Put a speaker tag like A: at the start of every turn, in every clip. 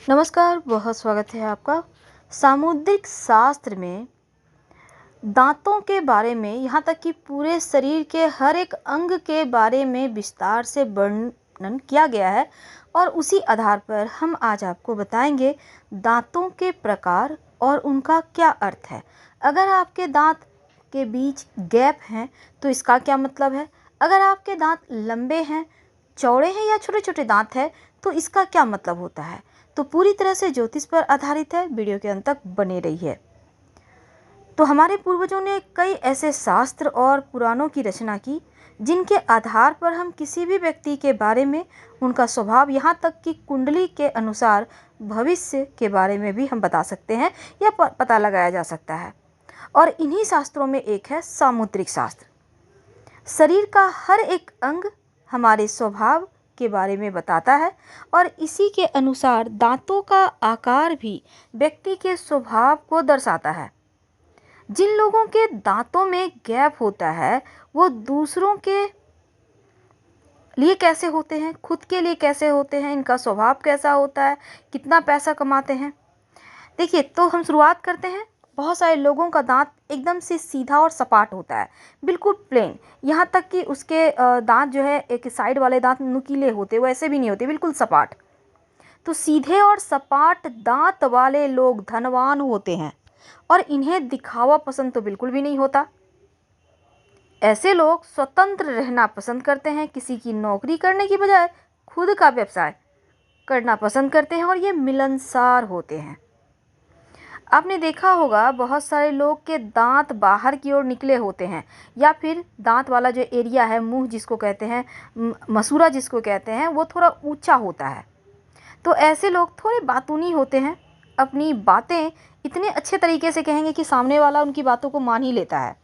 A: नमस्कार, बहुत स्वागत है आपका। सामुद्रिक शास्त्र में दांतों के बारे में, यहाँ तक कि पूरे शरीर के हर एक अंग के बारे में विस्तार से वर्णन किया गया है और उसी आधार पर हम आज आपको बताएंगे दांतों के प्रकार और उनका क्या अर्थ है। अगर आपके दांत के बीच गैप हैं तो इसका क्या मतलब है, अगर आपके दांत लंबे हैं, चौड़े हैं या छोटे छोटे दांत हैं तो इसका क्या मतलब होता है। तो पूरी तरह से ज्योतिष पर आधारित है, वीडियो के अंत तक बने रहिए। तो हमारे पूर्वजों ने कई ऐसे शास्त्र और पुराणों की रचना की जिनके आधार पर हम किसी भी व्यक्ति के बारे में, उनका स्वभाव, यहाँ तक कि कुंडली के अनुसार भविष्य के बारे में भी हम बता सकते हैं या पता लगाया जा सकता है। और इन्हीं शास्त्रों में एक है सामुद्रिक शास्त्र। शरीर का हर एक अंग हमारे स्वभाव के बारे में बताता है और इसी के अनुसार दांतों का आकार भी व्यक्ति के स्वभाव को दर्शाता है। जिन लोगों के दांतों में गैप होता है वो दूसरों के लिए कैसे होते हैं, खुद के लिए कैसे होते हैं, इनका स्वभाव कैसा होता है, कितना पैसा कमाते हैं। देखिए, तो हम शुरुआत करते हैं। बहुत सारे लोगों का दांत एकदम से सीधा और सपाट होता है, बिल्कुल प्लेन। यहाँ तक कि उसके दांत जो है, एक साइड वाले दांत नुकीले होते, वो ऐसे भी नहीं होते, बिल्कुल सपाट। तो सीधे और सपाट दांत वाले लोग धनवान होते हैं और इन्हें दिखावा पसंद तो बिल्कुल भी नहीं होता। ऐसे लोग स्वतंत्र रहना पसंद करते हैं, किसी की नौकरी करने की बजाय खुद का व्यवसाय करना पसंद करते हैं और ये मिलनसार होते हैं। आपने देखा होगा बहुत सारे लोग के दांत बाहर की ओर निकले होते हैं या फिर दांत वाला जो एरिया है, मुंह जिसको कहते हैं, मसूड़ा जिसको कहते हैं, वो थोड़ा ऊंचा होता है। तो ऐसे लोग थोड़े बातूनी होते हैं, अपनी बातें इतने अच्छे तरीके से कहेंगे कि सामने वाला उनकी बातों को मान ही लेता है।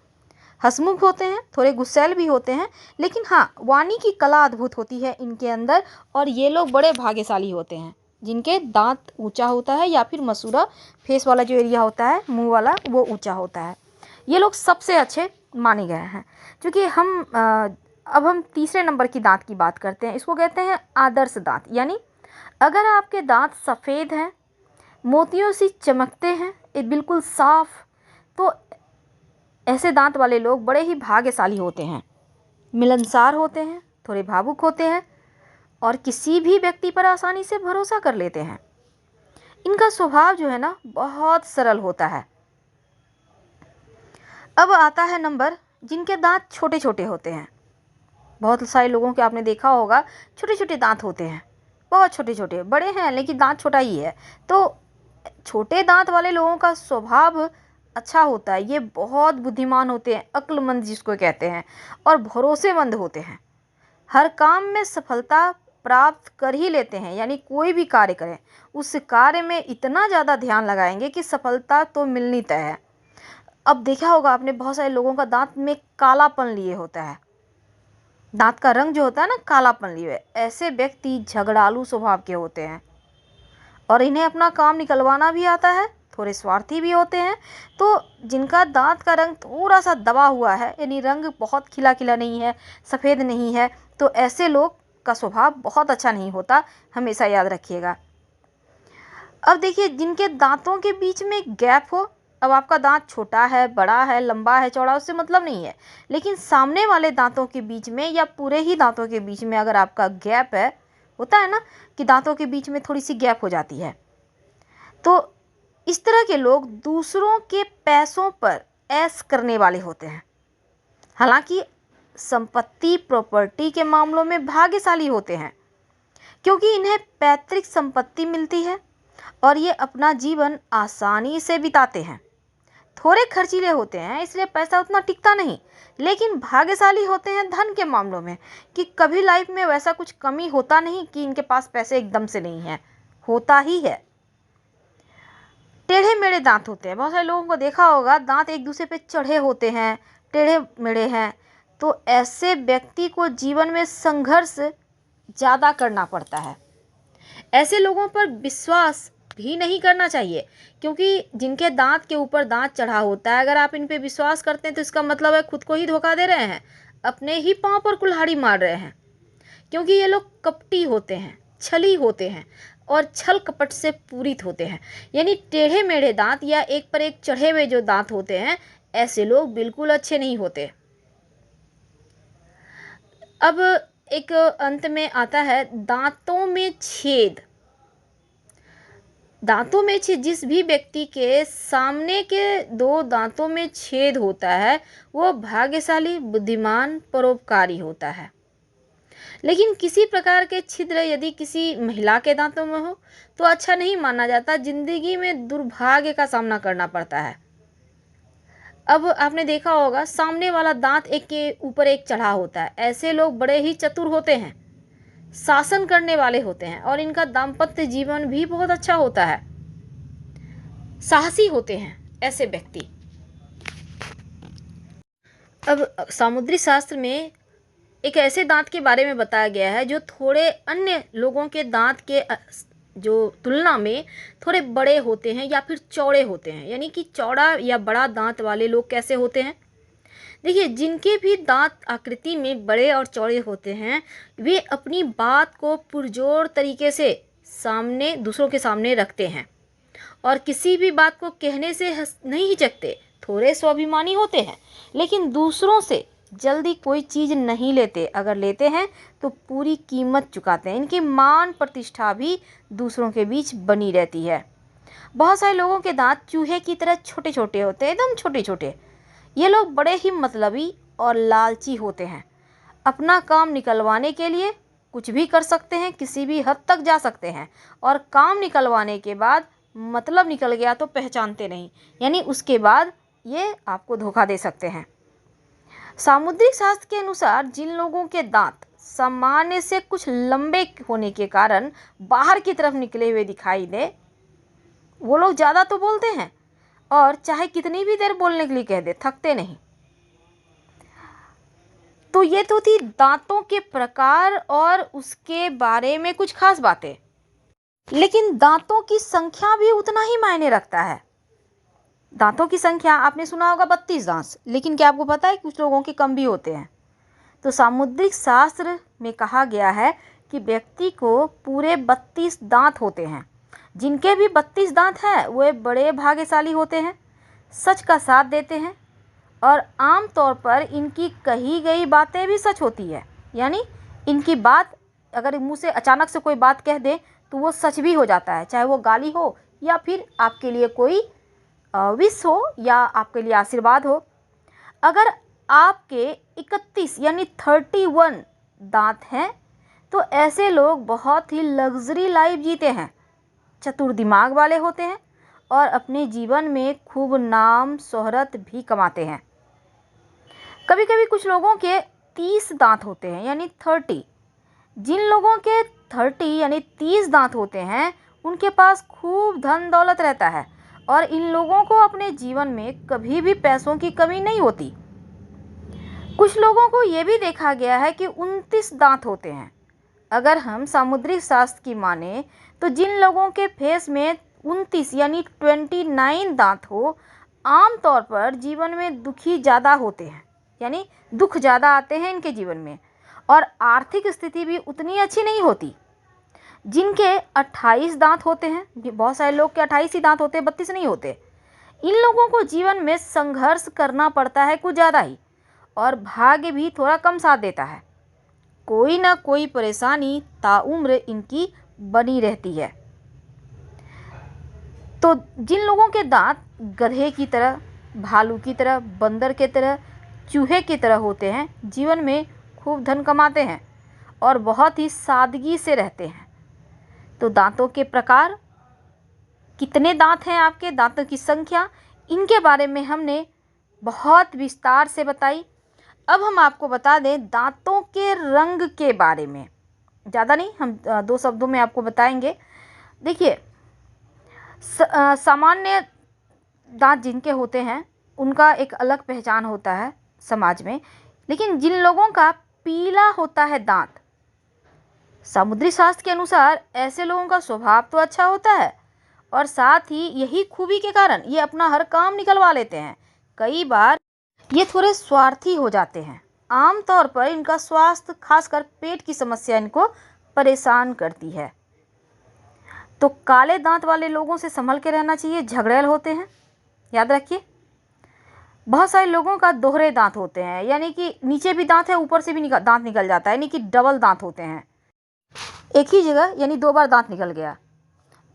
A: हंसमुख होते हैं, थोड़े गुस्सैल भी होते हैं, लेकिन हाँ, वाणी की कला अद्भुत होती है इनके अंदर। और ये लोग बड़े भाग्यशाली होते हैं जिनके दांत ऊंचा होता है या फिर मसूड़ा, फेस वाला जो एरिया होता है, मुंह वाला, वो ऊंचा होता है। ये लोग सबसे अच्छे माने गए हैं। क्योंकि अब हम तीसरे नंबर की दांत की बात करते हैं। इसको कहते हैं आदर्श दांत। यानी अगर आपके दांत सफ़ेद हैं, मोतियों से चमकते हैं, ये बिल्कुल साफ, तो ऐसे दांत वाले लोग बड़े ही भाग्यशाली होते हैं, मिलनसार होते हैं, थोड़े भावुक होते हैं और किसी भी व्यक्ति पर आसानी से भरोसा कर लेते हैं। इनका स्वभाव जो है ना, बहुत सरल होता है। अब आता है नंबर जिनके दांत छोटे छोटे होते हैं। बहुत सारे लोगों के आपने देखा होगा छोटे छोटे दांत होते हैं, बहुत छोटे छोटे, बड़े हैं लेकिन दांत छोटा ही है। तो छोटे दांत वाले लोगों का स्वभाव अच्छा होता है। ये बहुत बुद्धिमान होते हैं, अक्लमंद जिसको कहते हैं, और भरोसेमंद होते हैं। हर काम में सफलता प्राप्त कर ही लेते हैं। यानी कोई भी कार्य करें, उस कार्य में इतना ज़्यादा ध्यान लगाएंगे कि सफलता तो मिलनी तय है। अब देखा होगा आपने बहुत सारे लोगों का दांत में कालापन लिए होता है, दांत का रंग जो होता है ना, कालापन लिए हुए। ऐसे व्यक्ति झगड़ालू स्वभाव के होते हैं और इन्हें अपना काम निकलवाना भी आता है, थोड़े स्वार्थी भी होते हैं। तो जिनका दांत का रंग थोड़ा सा दबा हुआ है, यानी रंग बहुत खिला खिला नहीं है, सफ़ेद नहीं है, तो ऐसे लोग का स्वभाव बहुत अच्छा नहीं होता, हमेशा याद रखिएगा। अब देखिए, जिनके दांतों के बीच में गैप हो, अब आपका दांत छोटा है, बड़ा है, लंबा है, चौड़ा, उससे मतलब नहीं है, लेकिन सामने वाले दांतों के बीच में या पूरे ही दांतों के बीच में अगर आपका गैप है, होता है ना कि दांतों के बीच में थोड़ी सी गैप हो जाती है, तो इस तरह के लोग दूसरों के पैसों पर ऐश करने वाले होते हैं। हालांकि संपत्ति, प्रॉपर्टी के मामलों में भाग्यशाली होते हैं क्योंकि इन्हें पैतृक संपत्ति मिलती है और ये अपना जीवन आसानी से बिताते हैं। थोड़े खर्चीले होते हैं, इसलिए पैसा उतना टिकता नहीं, लेकिन भाग्यशाली होते हैं धन के मामलों में, कि कभी लाइफ में वैसा कुछ कमी होता नहीं कि इनके पास पैसे एकदम से नहीं है, होता ही है। टेढ़े मेढ़े दांत होते हैं। बहुत सारे लोगों को देखा होगा दांत एक दूसरे पे चढ़े होते हैं, टेढ़े मेढ़े हैं। तो ऐसे व्यक्ति को जीवन में संघर्ष ज़्यादा करना पड़ता है। ऐसे लोगों पर विश्वास भी नहीं करना चाहिए, क्योंकि जिनके दांत के ऊपर दांत चढ़ा होता है, अगर आप इन पे विश्वास करते हैं तो इसका मतलब है खुद को ही धोखा दे रहे हैं, अपने ही पाँव पर कुल्हाड़ी मार रहे हैं। क्योंकि ये लोग कपटी होते हैं, छली होते हैं, और छल कपट से पूरित होते हैं। यानी टेढ़े मेढ़े दांत या एक पर एक चढ़े हुए जो दांत होते हैं, ऐसे लोग बिल्कुल अच्छे नहीं होते। अब एक अंत में आता है दांतों में छेद। दांतों में छेद, जिस भी व्यक्ति के सामने के 2 दांतों में छेद होता है वो भाग्यशाली, बुद्धिमान, परोपकारी होता है। लेकिन किसी प्रकार के छिद्र यदि किसी महिला के दांतों में हो तो अच्छा नहीं माना जाता, जिंदगी में दुर्भाग्य का सामना करना पड़ता है। अब आपने देखा होगा सामने वाला दांत एक के ऊपर एक चढ़ा होता है। ऐसे लोग बड़े ही चतुर होते हैं, शासन करने वाले होते हैं और इनका दाम्पत्य जीवन भी बहुत अच्छा होता है। साहसी होते हैं ऐसे व्यक्ति। अब सामुद्रिक शास्त्र में एक ऐसे दांत के बारे में बताया गया है जो थोड़े अन्य लोगों के दांत के जो तुलना में थोड़े बड़े होते हैं या फिर चौड़े होते हैं। यानी कि चौड़ा या बड़ा दांत वाले लोग कैसे होते हैं? देखिए, जिनके भी दांत आकृति में बड़े और चौड़े होते हैं वे अपनी बात को पुरजोर तरीके से सामने दूसरों के सामने रखते हैं और किसी भी बात को कहने से नहीं हिचकते। थोड़े स्वाभिमानी होते हैं लेकिन दूसरों से जल्दी कोई चीज़ नहीं लेते। अगर लेते हैं तो पूरी कीमत चुकाते हैं। इनकी मान प्रतिष्ठा भी दूसरों के बीच बनी रहती है। बहुत सारे लोगों के दांत चूहे की तरह छोटे छोटे होते हैं, एकदम छोटे छोटे। ये लोग बड़े ही मतलबी और लालची होते हैं। अपना काम निकलवाने के लिए कुछ भी कर सकते हैं, किसी भी हद तक जा सकते हैं और काम निकलवाने के बाद मतलब निकल गया तो पहचानते नहीं। यानी उसके बाद ये आपको धोखा दे सकते हैं। सामुद्रिक शास्त्र के अनुसार जिन लोगों के दांत सामान्य से कुछ लंबे होने के कारण बाहर की तरफ निकले हुए दिखाई दे, वो लोग ज़्यादा तो बोलते हैं और चाहे कितनी भी देर बोलने के लिए कह दे थकते नहीं। तो ये तो थी दांतों के प्रकार और उसके बारे में कुछ खास बातें। लेकिन दांतों की संख्या भी उतना ही मायने रखता है। दांतों की संख्या आपने सुना होगा 32 दांत, लेकिन क्या आपको पता है कुछ लोगों के कम भी होते हैं? तो सामुद्रिक शास्त्र में कहा गया है कि व्यक्ति को पूरे 32 दांत होते हैं। जिनके भी 32 दांत हैं वे बड़े भाग्यशाली होते हैं, सच का साथ देते हैं और आम तौर पर इनकी कही गई बातें भी सच होती है। यानी इनकी बात अगर मुंह से अचानक से कोई बात कह दे तो वो सच भी हो जाता है, चाहे वो गाली हो या फिर आपके लिए कोई विश हो या आपके लिए आशीर्वाद हो। अगर आपके 31 यानी 31 दांत हैं तो ऐसे लोग बहुत ही लग्जरी लाइफ जीते हैं, चतुर दिमाग वाले होते हैं और अपने जीवन में खूब नाम शोहरत भी कमाते हैं। कभी कभी कुछ लोगों के 30 दांत होते हैं यानी 30। जिन लोगों के 30 यानी 30 दांत होते हैं उनके पास खूब धन दौलत रहता है और इन लोगों को अपने जीवन में कभी भी पैसों की कमी नहीं होती। कुछ लोगों को ये भी देखा गया है कि 29 दांत होते हैं। अगर हम सामुद्रिक शास्त्र की माने तो जिन लोगों के फेस में 29 यानी 29 दांत हो, आम तौर पर जीवन में दुखी ज़्यादा होते हैं। यानी दुख ज़्यादा आते हैं इनके जीवन में और आर्थिक स्थिति भी उतनी अच्छी नहीं होती। जिनके 28 दांत होते हैं, बहुत सारे लोग के 28 ही दांत होते हैं, 32 नहीं होते। इन लोगों को जीवन में संघर्ष करना पड़ता है कुछ ज़्यादा ही और भाग्य भी थोड़ा कम साथ देता है। कोई ना कोई परेशानी ताउम्र इनकी बनी रहती है। तो जिन लोगों के दांत गधे की तरह, भालू की तरह, बंदर की तरह, चूहे की तरह होते हैं, जीवन में खूब धन कमाते हैं और बहुत ही सादगी से रहते हैं। तो दांतों के प्रकार, कितने दांत हैं आपके, दांतों की संख्या, इनके बारे में हमने बहुत विस्तार से बताई। अब हम आपको बता दें दांतों के रंग के बारे में। ज़्यादा नहीं, हम 2 शब्दों में आपको बताएंगे। देखिए, सामान्य दांत जिनके होते हैं उनका एक अलग पहचान होता है समाज में, लेकिन जिन लोगों का पीला होता है दांत, समुद्री शास्त्र के अनुसार ऐसे लोगों का स्वभाव तो अच्छा होता है और साथ ही यही खूबी के कारण ये अपना हर काम निकलवा लेते हैं। कई बार ये थोड़े स्वार्थी हो जाते हैं। आमतौर पर इनका स्वास्थ्य, खासकर पेट की समस्या, इनको परेशान करती है। तो काले दांत वाले लोगों से संभल के रहना चाहिए, झगड़ेल होते हैं, याद रखिए। बहुत सारे लोगों का दोहरे दांत होते हैं, यानी कि नीचे भी दांत है, ऊपर से भी दांत निकल जाता है, यानी कि डबल दांत होते हैं, एक ही जगह, यानी 2 बार दांत निकल गया।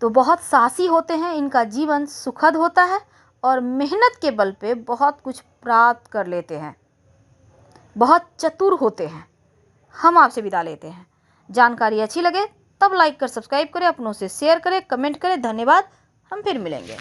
A: तो बहुत साहसी होते हैं, इनका जीवन सुखद होता है और मेहनत के बल पे बहुत कुछ प्राप्त कर लेते हैं, बहुत चतुर होते हैं। हम आपसे विदा लेते हैं। जानकारी अच्छी लगे तब लाइक कर सब्सक्राइब करें, अपनों से शेयर करें, कमेंट करें। धन्यवाद, हम फिर मिलेंगे।